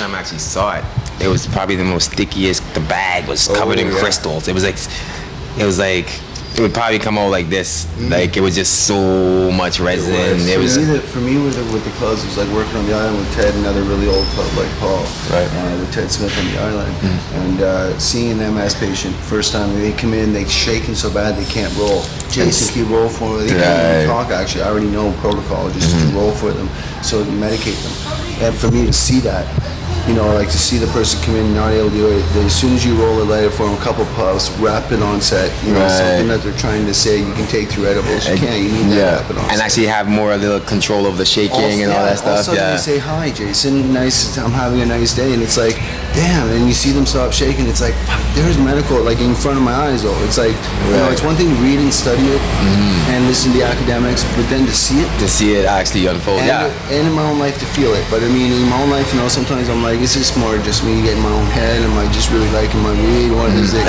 time I actually saw it, it was probably the most stickiest. The bag was covered in crystals. It was like it would probably come out like this. Like it was just so much resin. For me with the clubs, it was like working on the island with Ted, another really old club like Paul, with Ted Smith on the island, and seeing an MS patient first time they come in, they shaking so bad they can't roll. CCHQ roll for them. They can't even talk. Actually, I already know protocol just to roll for them, so you medicate them. And for me to see that. You know, like to see the person come in and not able to do it. As soon as you roll a lighter for them, a couple puffs, rapid onset. You know, something that they're trying to say you can take through edibles. You can't. You need that rapid onset. And actually have more a little control of the shaking and all that stuff. Also, you say, "Hi, Jason. Nice. I'm having a nice day." And it's like, damn. And you see them stop shaking. It's like, fuck, there's medical like in front of my eyes. Though it's like, you know, it's one thing to read and study it and listen to the academics, but then to see it, actually unfold. And in my own life to feel it. But I mean, in my own life, you know, sometimes I'm like, is this more just me getting my own head? Am I just really liking my weed? What is it?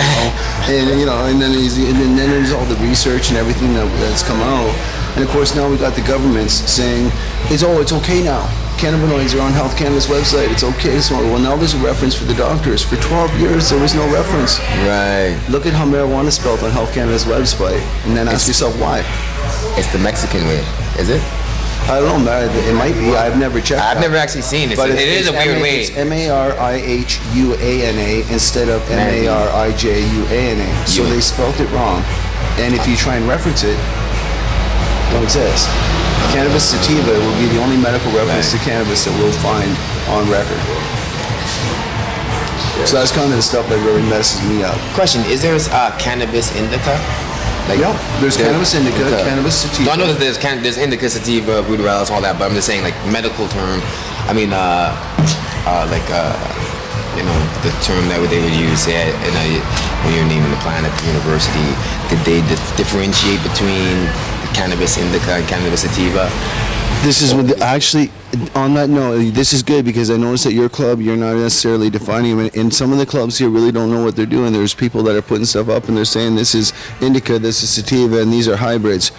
You know, and then there's all the research and everything that's come out. And of course now we got the governments saying it's okay now. Cannabinoids are on Health Canada's website. It's okay. So well, now there's a reference for the doctors. For 12 years there was no reference. Right. Look at how marijuana is spelled on Health Canada's website, and then ask yourself why. It's the Mexican way, is it? I don't know. It might be. I've never checked. I've never actually seen it. But it is a weird way. It's MARIHUANA instead of MARIJUANA. So they spelled it wrong. And if you try and reference it, it don't exist. Cannabis sativa will be the only medical reference to cannabis that we'll find on record. So that's kind of the stuff that really messes me up. Question: is there cannabis indica? Like, there's cannabis indica, cannabis sativa. I know that there's indica, sativa, ruderalis, all that, but I'm just saying, like, medical term. I mean, you know, the term that they would use, say, when you're naming the plant at the university, did they differentiate between cannabis indica and cannabis sativa? This is actually, on that note, this is good because I noticed at your club you're not necessarily defining them, and some of the clubs here really don't know what they're doing. There's people that are putting stuff up and they're saying this is indica, this is sativa, and these are hybrids.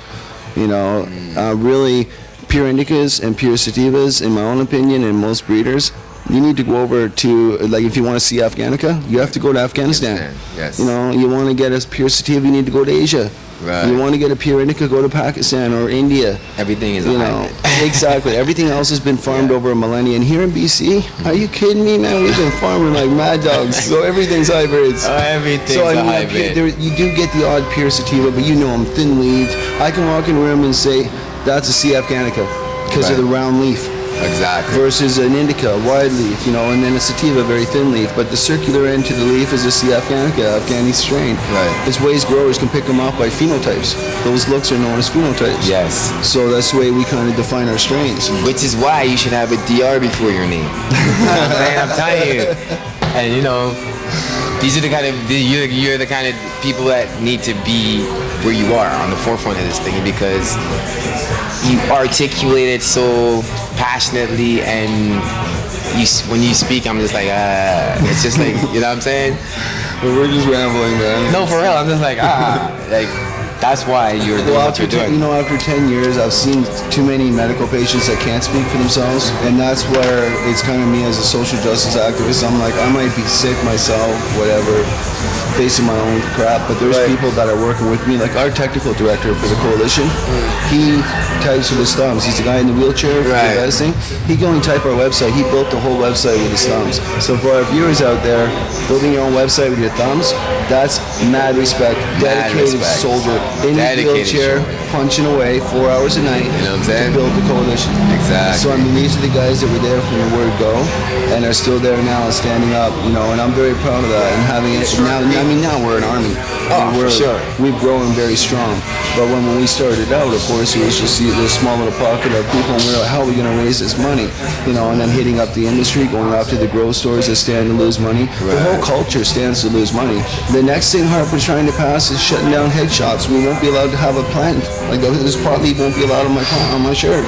You know, really pure indicas and pure sativas, in my own opinion, and most breeders, you need to go over to, like, if you want to see Afghanica, you have to go to Afghanistan. Yes. You know, you want to get a pure sativa, you need to go to Asia. Right. You want to get a pure indica, go to Pakistan or India. Everything is a hybrid. Exactly. Everything else has been farmed over a millennia. And here in BC, are you kidding me, man? We've been farming like mad dogs. So everything's hybrids. Oh, everything's a hybrid. You do get the odd pure sativa, but you know them, thin-leaved. I can walk in a room and say, that's a C. Afghanica because of the round leaf. Exactly. Versus an indica, wide leaf, you know, and then a sativa, very thin leaf. But the circular end to the leaf is a C. Afghanica, Afghani strain. Right. It's ways growers can pick them up by phenotypes. Those looks are known as phenotypes. Yes. So that's the way we kind of define our strains. Which is why you should have a DR before your name. I'm telling you. And you know, these are the kind of you're the kind of people that need to be where you are on the forefront of this thing, because you articulate it so passionately, and when you speak, I'm just like, it's just like, you know what I'm saying? Well, we're just rambling, man. No, for real, I'm just like, like, that's why you're doing what you're doing. You know, after 10 years, I've seen too many medical patients that can't speak for themselves, and that's where it's kind of me as a social justice activist. I'm like, I might be sick myself, whatever, facing my own crap, but there's people that are working with me, like our technical director for the coalition. He types with his thumbs. He's the guy in the wheelchair for the vesting. He can only type our website. He built the whole website with his thumbs. So for our viewers out there, building your own website with your thumbs, that's mad respect. Dedicated soldier in the wheelchair, punching away 4 hours a night, you know what I'm saying, to build the coalition. Exactly. So I mean, these are the guys that were there from the word go and are still there now, standing up, you know, and I'm very proud of that, and having it now. I mean, now we're an army. For sure. We've grown very strong. But when we started out, of course, it was just this small little pocket of people, and we were like, how are we going to raise this money? You know, and then hitting up the industry, going after the grow stores that stand to lose money. The whole culture stands to lose money. The next thing Harper's trying to pass is shutting down head shops. We won't be allowed to have a plant. Like, this pot leaf won't be allowed on my shirt.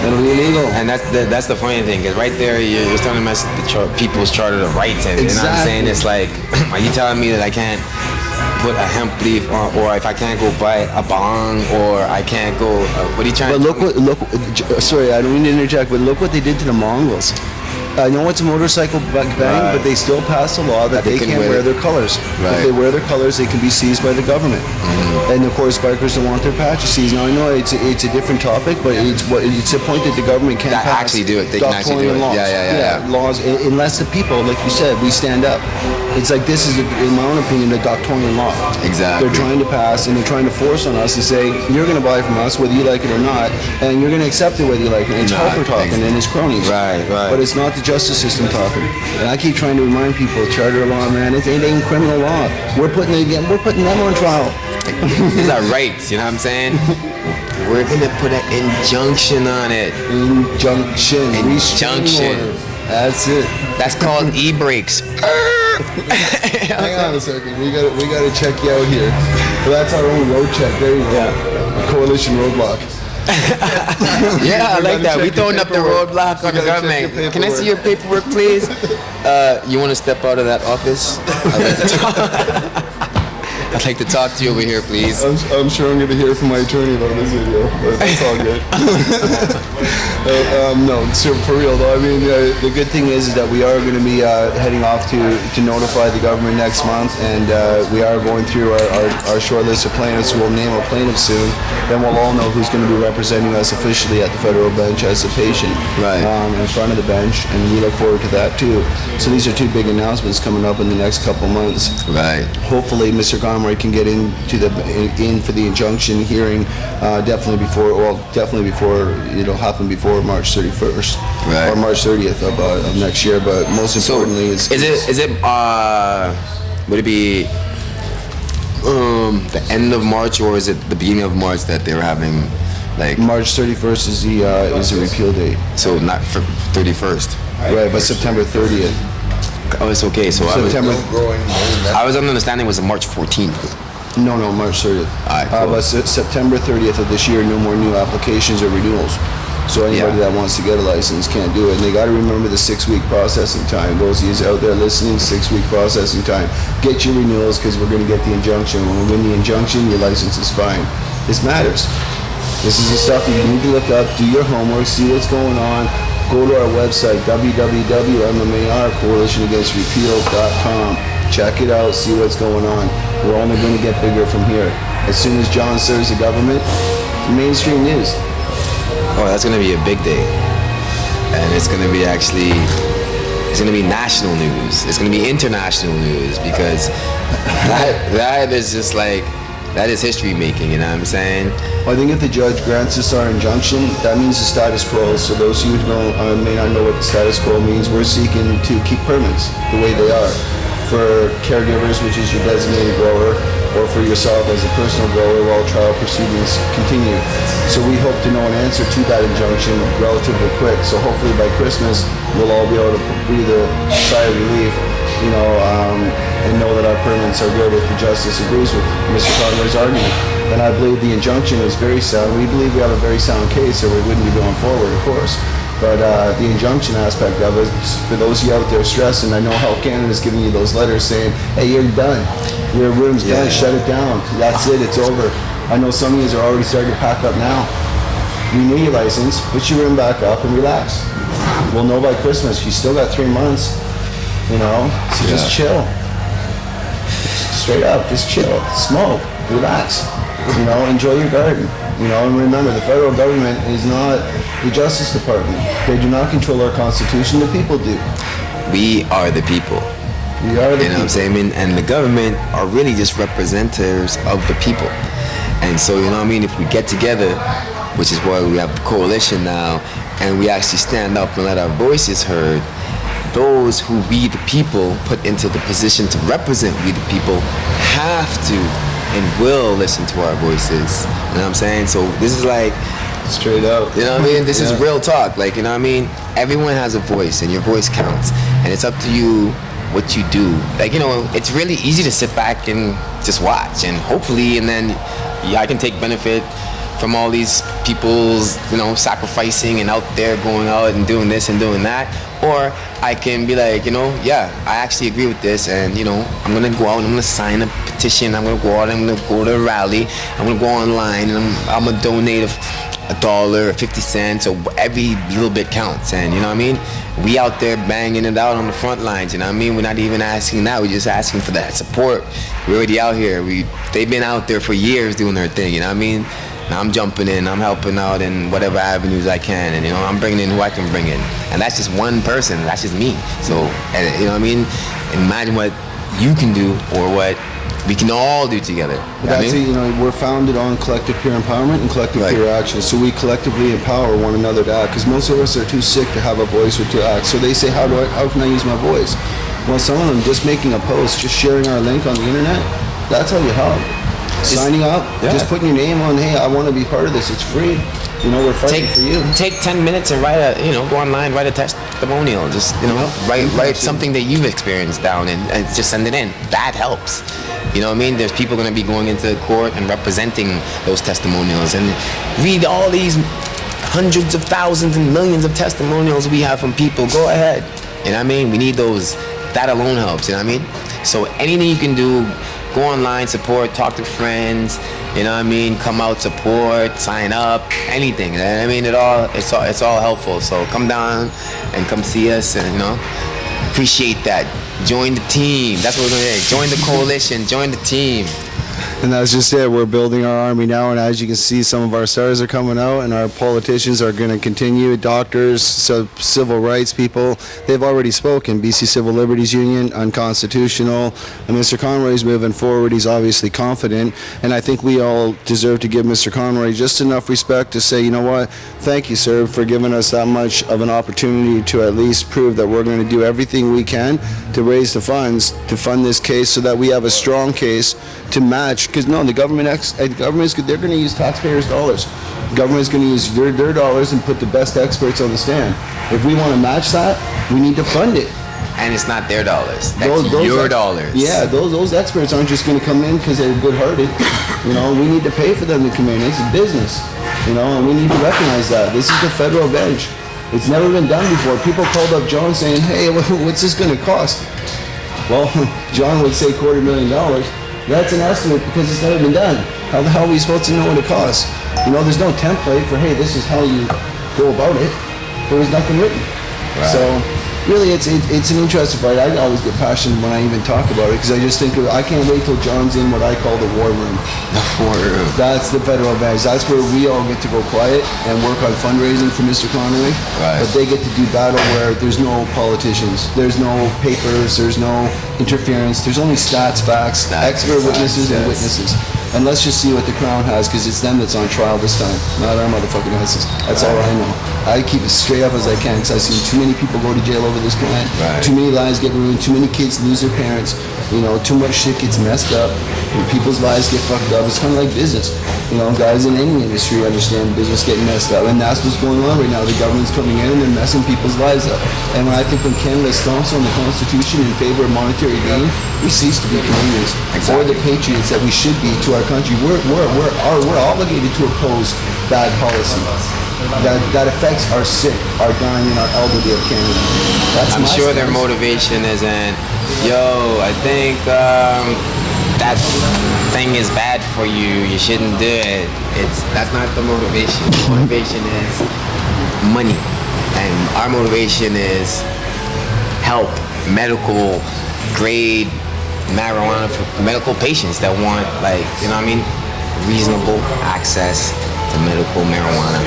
It'll be illegal. And that's the funny thing, because right there you're starting to mess with the people's charter of rights, and you know what I'm saying? It's like, are you telling me that I can't put a hemp leaf on, or if I can't go buy a bong, or I can't go, what are you trying to do? But look, sorry, I don't mean to interject, but look what they did to the Mongols. I know it's a motorcycle bang, but they still passed a law that they can't wear their colors. Right. If they wear their colors, they can be seized by the government. And of course, bikers don't want their patches seized. Now I know it's a different topic, but it's a point that the government can't pass. Actually do it. They can actually do it. Laws. Yeah. Laws, unless the people, like you said, we stand up. It's like this is, in my own opinion, a draconian law. Exactly. They're trying to pass and they're trying to force on us to say you're going to buy from us whether you like it or not, and you're going to accept it whether you like it. It's Harper talking and his cronies. Right. But it's not the justice system talking. And I keep trying to remind people, charter law, man, it ain't criminal law. We're putting them on trial. These are rights, you know what I'm saying? We're gonna put an injunction on it. Injunction. That's it. That's called e-brakes. Hang on a second. We gotta check you out here. Well, that's our own road check. There you go. Yeah. Coalition roadblock. Yeah, I like that. We throwing up the roadblock on the government. Can I see your paperwork, please? You want to step out of that office? I'd like to talk to you over here, please. I'm sure I'm going to hear from my attorney about this video, but that's all good. No, so for real though, I mean, the good thing is that we are going to be heading off to notify the government next month, and we are going through our short list of plaintiffs. We'll name a plaintiff soon. Then we'll all know who's going to be representing us officially at the federal bench as a patient, right, in front of the bench, and we look forward to that too. So these are two big announcements coming up in the next couple months. Right. Hopefully, Mr. Conroy can get in for the injunction hearing definitely before it'll happen before March 31st, right, or March 30th of next year. But most importantly, would it be the end of March, or is it the beginning of March that they're having, like March 31st is the repeal date? So not for 31st, right? But September 30th. Oh, it's okay. So September. I was under understanding it was March 14th. No, March 30th. All right, cool. But September 30th of this year, no more new applications or renewals. So anybody that wants to get a license can't do it. And they got to remember the 6-week processing time. Those of you out there listening, 6-week processing time. Get your renewals because we're going to get the injunction. When we win the injunction, your license is fine. This matters. This is the stuff you need to look up, do your homework, see what's going on. Go to our website, www.MMARCoalitionAgainstRepeal.com. Check it out, see what's going on. We're only going to get bigger from here. As soon as John serves the government, it's mainstream news. Oh, that's going to be a big day. And it's going to be it's going to be national news. It's going to be international news, because that is just like, that is history making, you know what I'm saying? Well, I think if the judge grants us our injunction, that means the status quo. So those of you who may not know what the status quo means, we're seeking to keep permits the way they are. For caregivers, which is your designated grower, or for yourself as a personal grower while trial proceedings continue. So we hope to know an answer to that injunction relatively quick. So hopefully by Christmas, we'll all be able to breathe a sigh of relief, and know that our permits are good if the justice agrees with Mr. Conroy's argument. And I believe the injunction is very sound. We believe we have a very sound case, or we wouldn't be going forward, of course. But the injunction aspect of it, for those of you out there stressing, I know Health Canada is giving you those letters saying, hey, you're done. Your room's done, shut it down. That's it, it's over. I know some of you are already starting to pack up now. Renew your license, put your room back up, and relax. We'll know by Christmas. You still got 3 months, so just chill. Straight up, just chill, smoke, relax, enjoy your garden. And remember, the federal government is not the Justice Department. They do not control our Constitution, the people do. We are the people. We are the people. You know what I'm saying? And the government are really just representatives of the people. And so, if we get together, which is why we have the coalition now, and we actually stand up and let our voices heard, those who we the people put into the position to represent we the people have to and will listen to our voices. You know what I'm saying? So this is like straight up. You know what I mean? This is real talk. Like, you know what I mean? Everyone has a voice, and your voice counts. And it's up to you what you do. Like, it's really easy to sit back and just watch, and hopefully, and then I can take benefit from all these people's, sacrificing and out there going out and doing this and doing that. Or I can be like, I actually agree with this, and, I'm going to go out and I'm going to sign a petition. I'm going to go out and I'm going to go to a rally. I'm going to go online and I'm going to donate $1 or 50 cents, or every little bit counts. And you know what I mean, we out there banging it out on the front lines, you know what I mean. We're not even asking that, we're just asking for that support. We're already out here. They've been out there for years doing their thing, you know what I mean. Now I'm jumping in, I'm helping out in whatever avenues I can, and you know, I'm bringing in who I can bring in, and that's just one person, that's just me. So, and, you know what I mean, imagine what you can do, or what we can all do together. That's it, you know, we're founded on collective peer empowerment and collective peer action. So we collectively empower one another to act, because most of us are too sick to have a voice or to act. So they say, how can I use my voice? Well, some of them just making a post, just sharing our link on the internet, that's how you help. Signing up, just putting your name on, hey, I want to be part of this, it's free. You know, we're fighting for you. Take 10 minutes and go online, write a testimonial. Just, write something that you've experienced down and just send it in. That helps. You know what I mean? There's people going to be going into court and representing those testimonials, and read all these hundreds of thousands and millions of testimonials we have from people. Go ahead. You know what I mean? We need those. That alone helps. You know what I mean? So anything you can do, go online, support, talk to friends, you know what I mean? Come out, support, sign up, anything. You know what I mean? It's all helpful. So come down and come see us, and appreciate that. Join the team. That's what we're gonna do. Join the coalition. Join the team. And that's just it. We're building our army now, and as you can see, some of our stars are coming out, and our politicians are going to continue. Doctors, civil rights people, they've already spoken. BC Civil Liberties Union, unconstitutional. And Mr. Conroy's moving forward. He's obviously confident, and I think we all deserve to give Mr. Conroy just enough respect to say, you know what, thank you, sir, for giving us that much of an opportunity to at least prove that we're going to do everything we can to raise the funds to fund this case, so that we have a strong case to match. Because the government's they're going to use taxpayers' dollars. The government's going to use their dollars and put the best experts on the stand. If we want to match that, we need to fund it. And it's not their dollars. That's your dollars. Yeah, those experts aren't just going to come in because they're good-hearted. We need to pay for them to come in. It's a business. And we need to recognize that. This is the federal bench. It's never been done before. People called up John saying, hey, what's this going to cost? Well, John would say $250,000. That's an estimate because it's never been done. How the hell are we supposed to know what it costs? There's no template for, hey, this is how you go about it. There was nothing written. Right. So really, it's an interesting fight. I always get passionate when I even talk about it, because I just think I can't wait till John's in what I call the war room. The war room. That's the federal bench. That's where we all get to go quiet and work on fundraising for Mr. Conroy. Right. But they get to do battle where there's no politicians, there's no papers, there's no interference. There's only stats, facts, expert witnesses, and witnesses. And let's just see what the Crown has, because it's them that's on trial this time, not our motherfucking asses. That's all I know. I keep it straight up as I can, because I've seen too many people go to jail over this plan. Right. Too many lives get ruined. Too many kids lose their parents. Too much shit gets messed up. And people's lives get fucked up. It's kind of like business. Guys in any industry understand business getting messed up, and that's what's going on right now. The government's coming in and they're messing people's lives up. And when I think when Canada stomps on the Constitution in favor of monetary gain, we cease to be Canadians. Or the patriots that we should be to our country. We're obligated to oppose bad policy that affects our sick, our dying, and our elderly of Canada. I'm sure their motivation isn't, I think that thing is bad for you, you shouldn't do it. That's not the motivation. The motivation is money, and our motivation is help medical grade marijuana for medical patients that want, reasonable access to medical marijuana,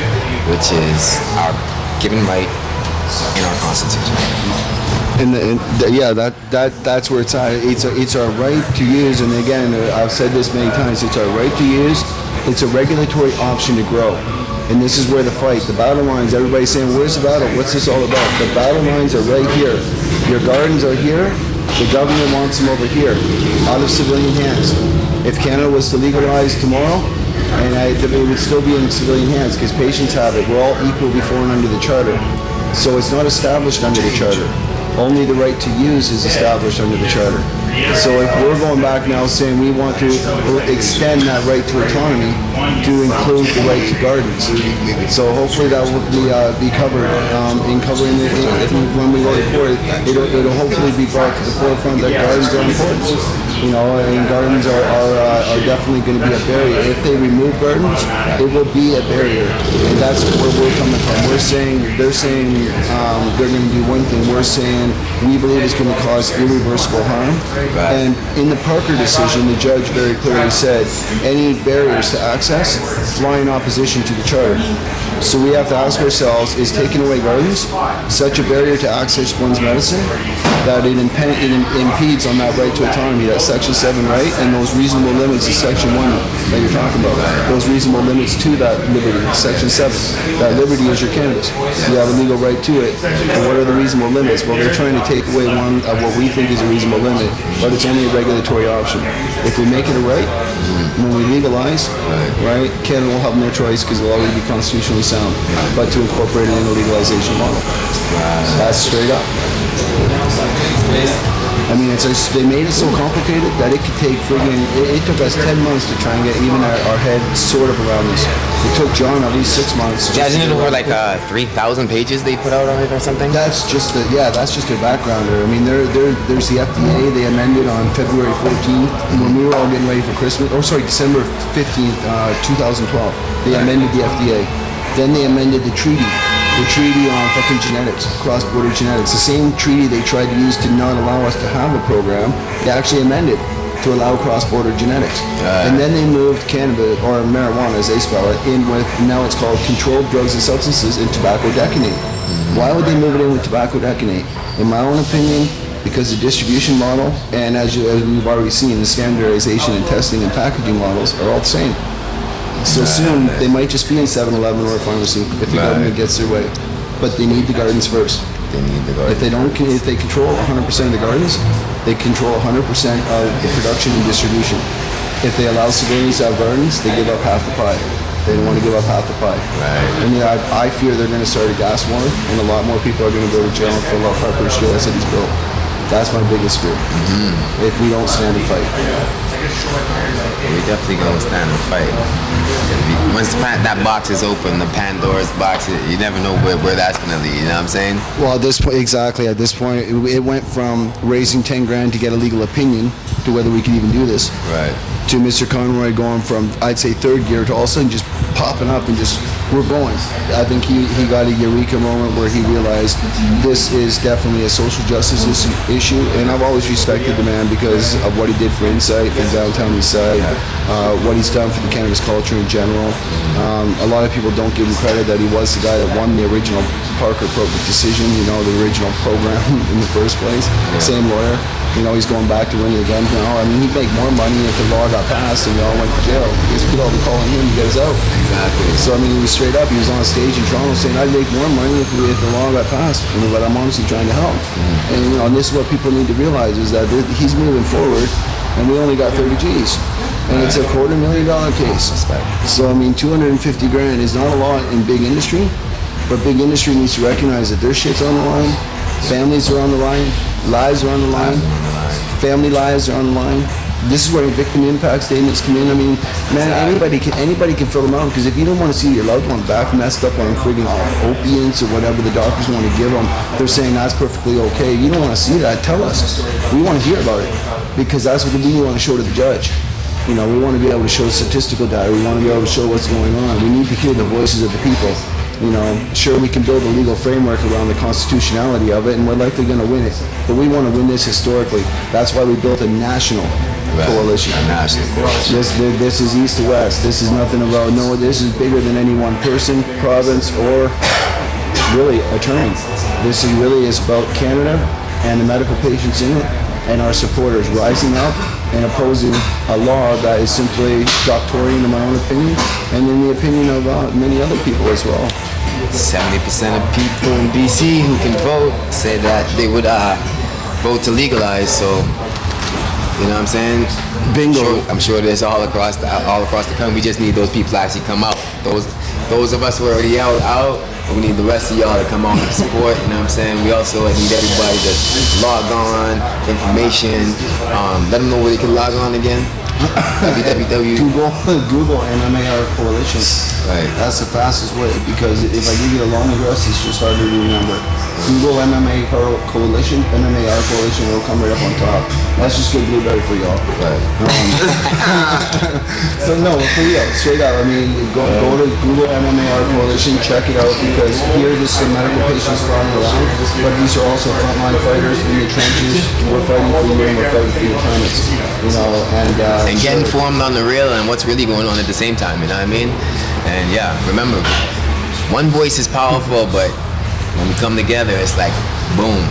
which is our given right in our Constitution. That's where it's at. It's our right to use, and again, I've said this many times, it's our right to use. It's a regulatory option to grow. And this is where the fight, the battle lines, everybody's saying, where's the battle? What's this all about? The battle lines are right here. Your gardens are here. The government wants them over here, out of civilian hands. If Canada was to legalize tomorrow, it would still be in civilian hands, because patients have it. We're all equal before and under the Charter. So it's not established under the Charter. Only the right to use is established under the Charter. So if we're going back now saying we want to extend that right to autonomy to include the right to gardens, so hopefully that will be covered in covering it when we go to court. It'll hopefully be brought to the forefront that gardens are important. And gardens are definitely going to be a barrier. If they remove gardens, it will be a barrier, and that's where we're coming from. They're saying they're going to do one thing. We're saying we believe it's going to cause irreversible harm. Right. And in the Parker decision, the judge very clearly said any barriers to access fly in opposition to the charter. So we have to ask ourselves, is taking away gardens such a barrier to access one's medicine that it impedes on that right to autonomy, that Section 7 right, and those reasonable limits of Section 1 that you're talking about, those reasonable limits to that liberty, Section 7. That liberty is your cannabis. You have a legal right to it. And what are the reasonable limits? Well, they're trying to take away one of what we think is a reasonable limit, but it's only a regulatory option. If we make it a right, when we legalize, right, Canada will have no choice because it'll already be constitutionally sound, but to incorporate it in a legalization model. That's straight up. I mean, they made it so complicated that it could take it took us 10 months to try and get even our head sort of around this. It took John at least 6 months. Yeah, isn't it over like 3,000 pages they put out on it or something? That's just their backgrounder. I mean, there's the FDA. They amended on February 14th when we were all getting ready for Christmas. December 15th, 2012. They amended the FDA. Then they amended the treaty. The treaty on fucking genetics, cross-border genetics. The same treaty they tried to use to not allow us to have a program, they actually amended to allow cross-border genetics. And then they moved cannabis, or marijuana as they spell it, in with, now it's called controlled drugs and substances, and tobacco decanate. Why would they move it in with tobacco decanate? In my own opinion, because the distribution model, and as we've already seen, the standardization and testing and packaging models are all the same. So soon, they might just be in 7-Eleven or a pharmacy if the government gets their way. But they need the gardens first. They need the gardens. If they control 100% of the gardens, they control 100% of the production and distribution. If they allow civilians to have gardens, they give up half the pie. They don't want to give up half the pie. Right. And I fear they're going to start a gas war, and a lot more people are going to go to jail and fill out Parker's jail as it's built. That's my biggest fear. If we don't stand and fight. We're definitely going to stand and fight. Once that box is open, the Pandora's box, you never know where that's going to lead, you know what I'm saying? Well, at this point, exactly. At this point, it went from raising 10 grand to get a legal opinion to whether we can even do this. Right. To Mr. Conroy going from, I'd say, third gear to all of a sudden just popping up and just, we're going. I think he got a eureka moment where he realized this is definitely a social justice issue, and I've always respected the man because of what he did for Insight, for downtown Eastside, what he's done for the cannabis culture in general. A lot of people don't give him credit that he was the guy that won the original Parker decision, the original program in the first place. Same lawyer. He's going back to winning again now. I mean, he'd make more money if the law got passed and we all went to jail. Because we'd all be calling him to get us out. Exactly. So, I mean, he was straight up. He was on stage in Toronto saying, I'd make more money if the law got passed. But I'm honestly trying to help. And this is what people need to realize is that he's moving forward and we only got 30 G's. And it's a $250,000 case. So, I mean, 250 grand is not a lot in big industry, but big industry needs to recognize that their shit's on the line, families are on the line, lives are on the line, family lives are on the line. This is where victim impact statements come in. I mean, man, anybody can fill them out, because if you don't want to see your loved one back messed up on friggin' opiates or whatever the doctors want to give them, they're saying that's perfectly okay. You don't want to see that, tell us. We want to hear about it, because that's what we want to show to the judge. We want to be able to show statistical data. We want to be able to show what's going on. We need to hear the voices of the people. Sure, we can build a legal framework around the constitutionality of it, and we're likely going to win it. But we want to win this historically. That's why we built a national coalition. A national coalition. This is east to west. This is nothing about, this is bigger than any one person, province, or really attorney. This really is about Canada and the medical patients in it, and our supporters rising up and opposing a law that is simply doctorian in my own opinion, and in the opinion of many other people as well. 70% of people in BC who can vote say that they would vote to legalize, so You know what I'm saying? Bingo. I'm sure there's all across the country. We just need those people to actually come out. Those of us who are already out. We need the rest of y'all to come on and support. You know what I'm saying? We also need everybody to log on, information. Let them know where they can log on again. www. Google MMAR Coalition. Right. That's the fastest way, because if I give you the long address, it's just harder to remember. Google MMA Coalition, MMAR Coalition will come right up on top. That's just good blueberry for y'all. Right. So no, for real, straight up. I mean, go to Google MMAR Coalition, check it out, because here there's some medical patients flying around, but these are also frontline fighters in the trenches. We're fighting for you and we're fighting for your clients. You know, and get informed on the real and what's really going on at the same time. You know what I mean? And yeah, remember, one voice is powerful, but when we come together, it's like boom.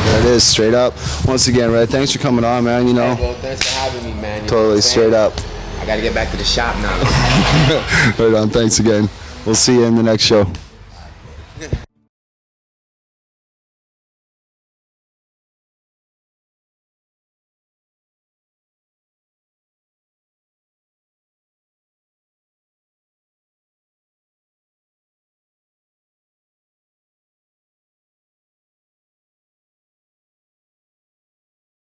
There it is, straight up. Once again, Red, thanks for coming on, man. You know. Hey, well, thanks for having me, man. Totally, straight up. I gotta get back to the shop now. Right on. Thanks again. We'll see you in the next show.